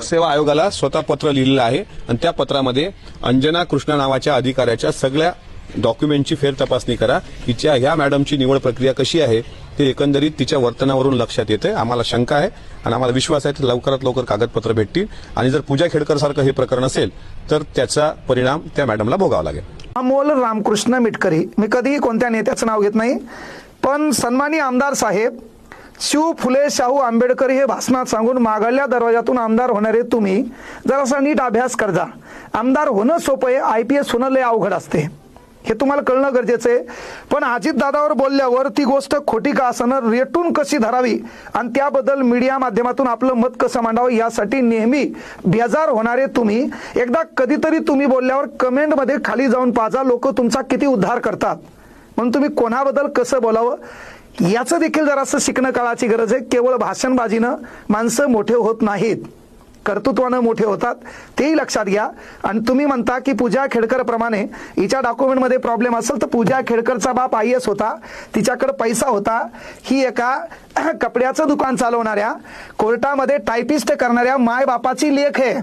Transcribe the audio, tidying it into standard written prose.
सेवा आयोगाला स्वतः पत्र लिहिलेलं आहे आणि त्या पत्रामध्ये अंजना कृष्णा नावाच्या अधिकाऱ्याच्या सगळ्या डॉक्युमेंटची फेर तपासणी करा. तिच्या ह्या मॅडमची निवड प्रक्रिया कशी आहे ते एकंदरीत तिच्या वर्तनावरून लक्षात येते. आम्हाला शंका आहे आणि आम्हाला विश्वास आहे की लवकरात लवकर कागदपत्र भेटतील आणि जर पूजा खेडकर सारखं हे प्रकरण असेल तर त्याचा परिणाम त्या मॅडमला भोगावा लागेल. अमोल रामकृष्ण मिटकरी, मी कधीही कोणत्या नेत्याचं नाव घेत नाही, पण सन्माननीय आमदार साहेब, शिव फुले शाहू आंबेडकर हे भाषणात सांगून मागल्या दरवाजातून आमदार होणारे तुम्ही जरासा नीट अभ्यास करजा. आमदार होणं सोपं आहे, IPS होणं लय अवघड असते, हे तुम्हाला कळणं गरजेचं आहे. पण अजितदादावर बोलल्यावर ती गोष्ट खोटी का असणं रेटून कशी धरावी आणि त्याबद्दल मीडिया माध्यमातून आपलं मत कसं मांडावं यासाठी नेहमी बेजार होणारे तुम्ही एकदा कधीतरी तुम्ही बोलल्यावर कमेंटमध्ये खाली जाऊन पाहा, लोक तुमचा किती उद्धार करतात. म्हणून तुम्ही कोणाबद्दल कसं बोलावं याचं देखील जरासं शिकणं काळाची गरज आहे. केवळ भाषणबाजीनं माणसं मोठे होत नाहीत, कर्तृत्वानं मोठे होतात, तेही लक्षात घ्या. आणि तुम्ही म्हणता की पूजा खेडकर प्रमाणे हिच्या डॉक्युमेंटमध्ये प्रॉब्लेम असेल तर पूजा खेडकरचा बाप IAS होता, तिच्याकडे पैसा होता. ही एका कपड्याचं दुकान चालवणाऱ्या कोर्टामध्ये टायपिस्ट करणाऱ्या माय बापाची लेख आहे.